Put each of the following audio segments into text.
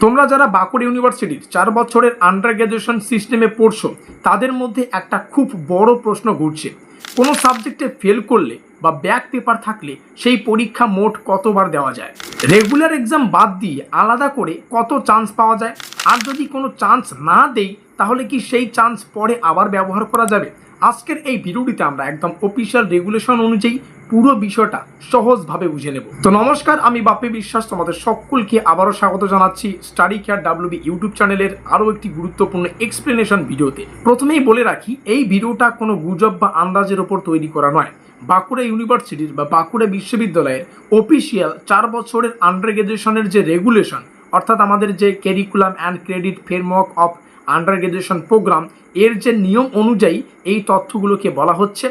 তোমরা যারা বাঁকুড়া ইউনিভার্সিটির 4 বছরের আন্ডার গ্র্যাজুয়েশন সিস্টেমে পড়ছো তাদের মধ্যে একটা খুব বড় প্রশ্ন ঘুরছে, কোনো সাবজেক্টে ফেল করলে বা ব্যাক পেপার থাকলে সেই পরীক্ষা মোট কতবার দেওয়া যায়, রেগুলার এক্সাম বাদ দিয়ে আলাদা করে কত চান্স পাওয়া যায়, আর যদি কোনো চান্স না দেই তাহলে কি সেই চান্স পরে আবার ব্যবহার করা যাবে। আজকের এই ভিডিওটিতে আমরা একদম অফিসিয়াল রেগুলেশন অনুযায়ী পুরো বিষয়টা সহজভাবে বুঝে নেব। তো নমস্কার, আমি বাপ্পি বিশ্বাস, তোমাদের সকলকে আবারও স্বাগত জানাচ্ছি স্টাডি কেয়ার ডাব্লিউবি ইউটিউব চ্যানেলের আরও একটি গুরুত্বপূর্ণ এক্সপ্লেনেশন ভিডিওতে। প্রথমেই বলে রাখি, এই ভিডিওটা কোনো গুজব বা আন্দাজের ওপর তৈরি করা নয়। বাঁকুড়া ইউনিভার্সিটির বা বাঁকুড়া বিশ্ববিদ্যালয়ের অফিসিয়াল 4 বছরের আন্ডার গ্র্যাজুয়েশনের যে রেগুলেশন, অর্থাৎ আমাদের যে curriculum and credit framework of undergraduation programme, এর যে নিয়ম অনুযায়ী এই তথ্যগুলোকে বলা হচ্ছে।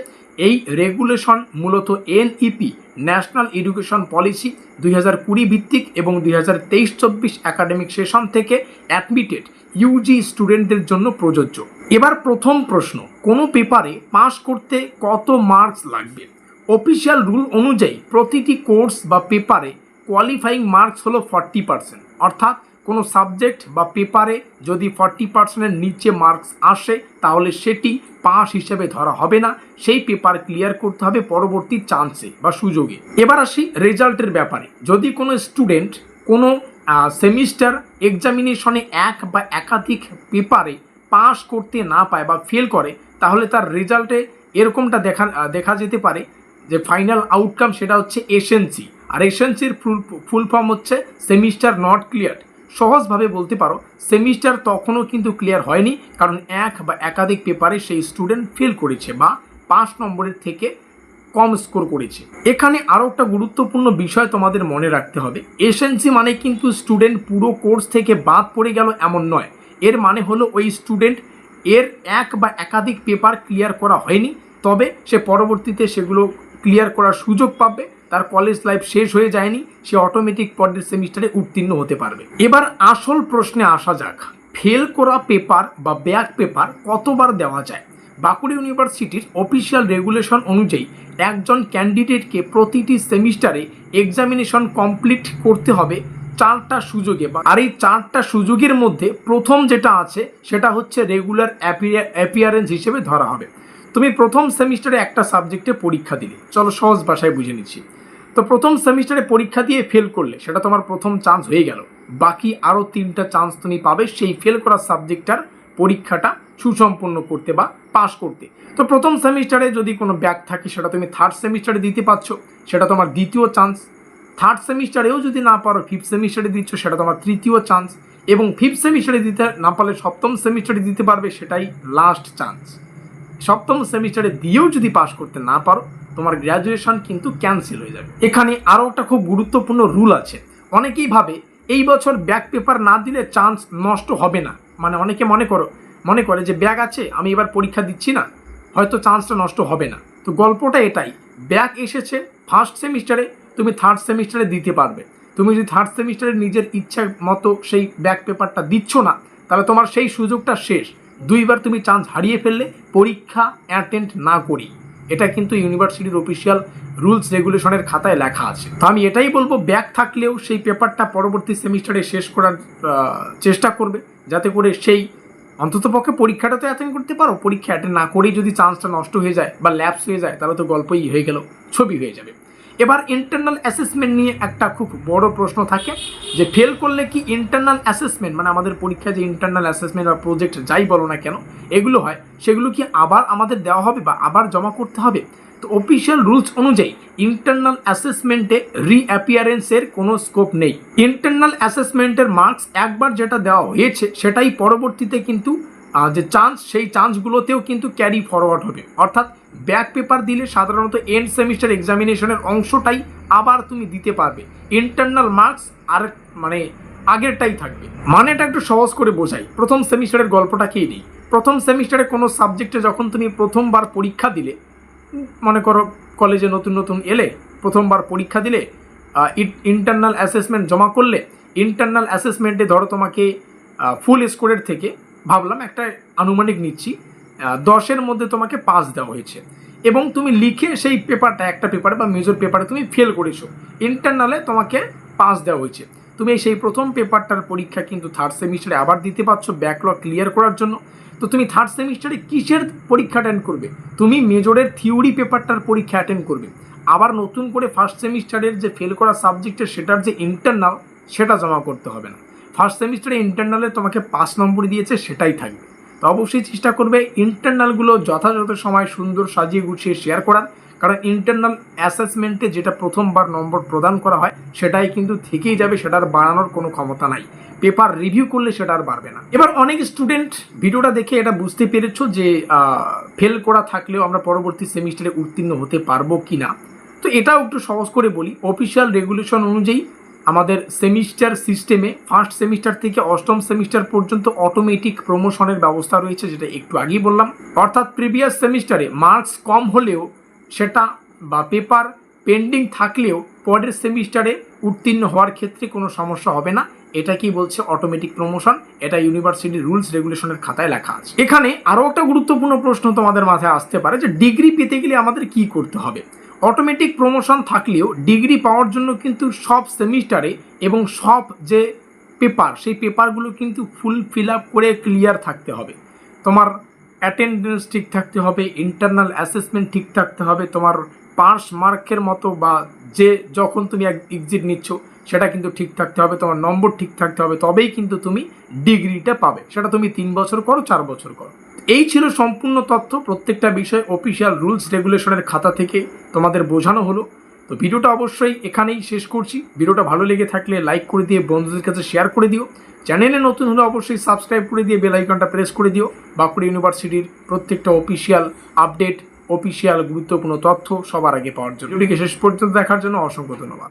এই রেগুলেশন মূলত এনইপি ন্যাশনাল এডুকেশন পলিসি 2020 ভিত্তিক এবং 2023-24 একাডেমিক সেশন থেকে অ্যাডমিটেড ইউজি স্টুডেন্টদের জন্য প্রযোজ্য। এবার প্রথম প্রশ্ন, কোনো পেপারে পাস করতে কত মার্কস লাগবে? অফিসিয়াল রুল অনুযায়ী প্রতিটি কোর্স বা পেপারে কোয়ালিফাইং মার্কস হলো 40%, অর্থাৎ কোনো সাবজেক্ট বা পেপারে যদি 40%-এর নিচে মার্কস আসে তাহলে সেটি পাস হিসেবে ধরা হবে না, সেই পেপার ক্লিয়ার করতে হবে পরবর্তী চান্সে বা সুযোগে। এবার আসি রেজাল্টের ব্যাপারে। যদি কোনো স্টুডেন্ট কোনো সেমিস্টার এক্সামিনেশনে এক বা একাধিক পেপারে পাস করতে না পায় বা ফেল করে, তাহলে তার রেজাল্টে এরকমটা দেখা যেতে পারে যে ফাইনাল আউটকাম সেটা হচ্ছে এসএনসি, আর এসএনসির ফুল ফর্ম হচ্ছে সেমিস্টার নট ক্লিয়ার। সহজভাবে বলতে পারো সেমিস্টার তখনও কিন্তু ক্লিয়ার হয়নি, কারণ এক বা একাধিক পেপারে সেই স্টুডেন্ট ফেল করেছে বা 5 নম্বরের থেকে কম স্কোর করেছে। এখানে আরও একটা গুরুত্বপূর্ণ বিষয় তোমাদের মনে রাখতে হবে, এসএনসি মানে কিন্তু স্টুডেন্ট পুরো কোর্স থেকে বাদ পড়ে গেল এমন নয়। এর মানে হলো ওই স্টুডেন্ট এর এক বা একাধিক পেপার ক্লিয়ার করা হয়নি, তবে সে পরবর্তীতে সেগুলো ক্লিয়ার করার সুযোগ পাবে, তার কলেজ লাইফ শেষ হয়ে যায়নি, সে অটোমেটিক পরের সেমিস্টারে উত্তীর্ণ হতে পারবে। এবার আসল প্রশ্নে আসা যাক, ফেল করা পেপার বা ব্যাক পেপার কতবার দেওয়া যায়? বাঁকুড়া ইউনিভার্সিটির অফিসিয়াল রেগুলেশন অনুযায়ী একজন ক্যান্ডিডেটকে প্রতিটি সেমিস্টারে এক্সামিনেশন কমপ্লিট করতে হবে 4টা সুযোগে, আর এই 4টা সুযোগের মধ্যে প্রথম যেটা আছে সেটা হচ্ছে রেগুলার অ্যাপিয়ারেন্স হিসেবে ধরা হবে। তুমি প্রথম সেমিস্টারে একটা সাবজেক্টে পরীক্ষা দিলে, চলো সহজ ভাষায় বুঝে নিচ্ছি। তো প্রথম সেমিস্টারে পরীক্ষা দিয়ে ফেল করলে সেটা তোমার প্রথম চান্স হয়ে গেল, বাকি আরও 3টা চান্স তুমি পাবে সেই ফেল করা সাবজেক্টটার পরীক্ষাটা সুসম্পন্ন করতে বা পাস করতে। তো প্রথম সেমিস্টারে যদি কোনো ব্যাক থাকে সেটা তুমি থার্ড সেমিস্টারে দিতে পারছো, সেটা তোমার দ্বিতীয় চান্স। থার্ড সেমিস্টারেও যদি না পারো, ফিফথ সেমিস্টারে দিচ্ছ, সেটা তোমার তৃতীয় চান্স। এবং ফিফথ সেমিস্টারে দিতে না পারলে সপ্তম সেমিস্টারে দিতে পারবে, সেটাই লাস্ট চান্স। সপ্তম সেমিস্টারে দিয়েও যদি পাস করতে না পারো, তোমার গ্র্যাজুয়েশন কিন্তু ক্যান্সেল হয়ে যাবে। এখানে আরও একটা খুব গুরুত্বপূর্ণ রুল আছে। অনেকেই ভাবে এই বছর ব্যাক পেপার না দিলে চান্স নষ্ট হবে না, মানে অনেকে মনে করে যে ব্যাক আছে, আমি এবার পরীক্ষা দিচ্ছি না, হয়তো চান্সটা নষ্ট হবে না। তো গল্পটা এটাই, ব্যাক এসেছে ফার্স্ট সেমিস্টারে, তুমি থার্ড সেমিস্টারে দিতে পারবে। তুমি যদি থার্ড সেমিস্টারে নিজের ইচ্ছা মতো সেই ব্যাক পেপারটা দিচ্ছ না, তাহলে তোমার সেই সুযোগটা শেষ। 2বার তুমি চান্স হারিয়ে ফেললে পরীক্ষা অ্যাটেন্ড না করি। এটা কিন্তু ইউনিভার্সিটির অফিসিয়াল রুলস রেগুলেশনের খাতায় লেখা আছে। তো আমি এটাই বলবো, ব্যাক থাকলেও সেই পেপারটা পরবর্তী সেমিস্টারে শেষ করার চেষ্টা করবে, যাতে করে সেই অন্ততপক্ষে পরীক্ষাটা তো অ্যাটেন্ড করতে পারো। পরীক্ষা অ্যাটেন্ড না করেই যদি চান্সটা নষ্ট হয়ে যায় বা ল্যাপস হয়ে যায়, তাহলে তো গল্পই হয়ে গেল, ছবি হয়ে যাবে। এবার ইন্টারনাল অ্যাসেসমেন্ট নিয়ে একটা খুব বড় প্রশ্ন থাকে যে ফেল করলে কি ইন্টারনাল অ্যাসেসমেন্ট, মানে আমাদের পরীক্ষায় যে ইন্টারনাল অ্যাসেসমেন্ট বা প্রজেক্ট যাই বলো না কেন এগুলো হয়, সেগুলো কি আবার আমাদের দেওয়া হবে বা আবার জমা করতে হবে? তো অফিসিয়াল রুলস অনুযায়ী ইন্টারনাল অ্যাসেসমেন্টে রিঅ্যাপিয়ারেন্সের কোনো স্কোপ নেই। ইন্টারনাল অ্যাসেসমেন্টের মার্কস একবার যেটা দেওয়া হয়েছে সেটাই পরবর্তীতে কিন্তু যে চান্স, সেই চান্সগুলোতেও কিন্তু ক্যারি ফরওয়ার্ড হবে। অর্থাৎ ব্যাক পেপার দিলে সাধারণত এন্ড সেমিস্টার এক্সামিনেশনের অংশটাই আবার তুমি দিতে পারবে, ইন্টারনাল মার্কস আর মানে আগেরটাই থাকবে। মানেটা একটু সহজ করে বোঝাই, প্রথম সেমিস্টারের গল্পটাকেই নেই। প্রথম সেমিস্টারে কোনো সাবজেক্টে যখন তুমি প্রথমবার পরীক্ষা দিলে, মনে করো কলেজে নতুন এলে, প্রথমবার পরীক্ষা দিলে, ইন্টারনাল অ্যাসেসমেন্ট জমা করলে, ইন্টারনাল অ্যাসেসমেন্টে ধরো তোমাকে ফুল স্কোরের থেকে, ভাবলাম একটা আনুমানিক নিচ্ছি, 10-এর মধ্যে তোমাকে 5 দেওয়া হয়েছে এবং তুমি লিখে সেই পেপারটা, একটা পেপারে বা মেজর পেপারে তুমি ফেল করেছো, ইন্টারনালে তোমাকে 5 দেওয়া হয়েছে। তুমি সেই প্রথম পেপারটার পরীক্ষা কিন্তু থার্ড সেমিস্টারে আবার দিতে পারছো ব্যাকলগ ক্লিয়ার করার জন্য। তো তুমি থার্ড সেমিস্টারে কিসের পরীক্ষা অ্যাটেন্ড করবে? তুমি মেজরের থিওরি পেপারটার পরীক্ষা অ্যাটেন্ড করবে, আবার নতুন করে ফার্স্ট সেমিস্টারের যে ফেল করা সাবজেক্টের সেটার যে ইন্টারনাল সেটা জমা করতে হবে না। ফার্স্ট সেমিস্টারে ইন্টারনালে তোমাকে 5 নম্বর দিয়েছে, সেটাই থাকবে। তো অবশ্যই চেষ্টা করবে ইন্টারনালগুলো যথাযথ সময় সুন্দর সাজিয়ে গুছিয়ে শেয়ার করার, কারণ ইন্টারনাল অ্যাসেসমেন্টে যেটা প্রথমবার নম্বর প্রদান করা হয় সেটাই কিন্তু থেকেই যাবে, সেটার বাড়ানোর কোনো ক্ষমতা নাই। পেপার রিভিউ করলে সেটা আর বাড়বে না। এবার অনেক স্টুডেন্ট ভিডিওটা দেখে এটা বুঝতে পেরেছো যে ফেল করা থাকলেও আমরা পরবর্তী সেমিস্টারে উত্তীর্ণ হতে পারবো কি না। তো এটাও একটু সহজ করে বলি, অফিসিয়াল রেগুলেশন অনুযায়ী আমাদের সেমিস্টার সিস্টেমে ফার্স্ট সেমিস্টার থেকে অষ্টম সেমিস্টার পর্যন্ত অটোমেটিক প্রমোশনের ব্যবস্থা রয়েছে, যেটা একটু আগেই বললাম। অর্থাৎ প্রিভিয়াস সেমিস্টারে মার্কস কম হলেও সেটা বা পেপার পেন্ডিং থাকলেও পরের সেমিস্টারে উত্তীর্ণ হওয়ার ক্ষেত্রে কোনো সমস্যা হবে না। এটা কি বলছে অটোমেটিক প্রমোশন, এটা ইউনিভার্সিটির রুলস রেগুলেশনের খাতায় লেখা আছে। এখানে আরও একটা গুরুত্বপূর্ণ প্রশ্ন তোমাদের মাথায় আসতে পারে যে ডিগ্রি পেতে গেলে আমাদের কি করতে হবে। অটোমেটিক প্রমোশন থাকলেও ডিগ্রি পাওয়ার জন্য কিন্তু সব সেমিস্টারে এবং সব যে পেপার সেই পেপারগুলো কিন্তু ফুল ফিল আপ করে ক্লিয়ার থাকতে হবে। তোমার অ্যাটেন্ডেন্স ঠিক থাকতে হবে, ইন্টারনাল অ্যাসেসমেন্ট ঠিক থাকতে হবে, তোমার পাস মার্কের মতো বা যে যখন তুমি এক্সিট নিচ্ছ সেটা কিন্তু ঠিক থাকতে হবে, তোমার নম্বর ঠিক থাকতে হবে, তবেই কিন্তু তুমি ডিগ্রিটা পাবে। সেটা তুমি 3 বছর করো 4 বছর করো। এই ছিল সম্পূর্ণ তথ্য, প্রত্যেকটা বিষয় অফিসিয়াল রুলস রেগুলেশনের খাতা থেকে তোমাদের বোঝানো হলো। তো ভিডিওটা অবশ্যই এখানেই শেষ করছি। ভিডিওটা ভালো লেগে থাকলে লাইক করে দিয়ে বন্ধুদের কাছে শেয়ার করে দিও। চ্যানেলে নতুন হলে অবশ্যই সাবস্ক্রাইব করে দিয়ে বেল আইকনটা প্রেস করে দিও। বাঁকুড়া ইউনিভার্সিটির প্রত্যেকটা অফিসিয়াল আপডেট, অফিসিয়াল গুরুত্বপূর্ণ তথ্য সবার আগে পাওয়ার জন্য। ভিডিওটিকে শেষ পর্যন্ত দেখার জন্য অসংখ্য ধন্যবাদ।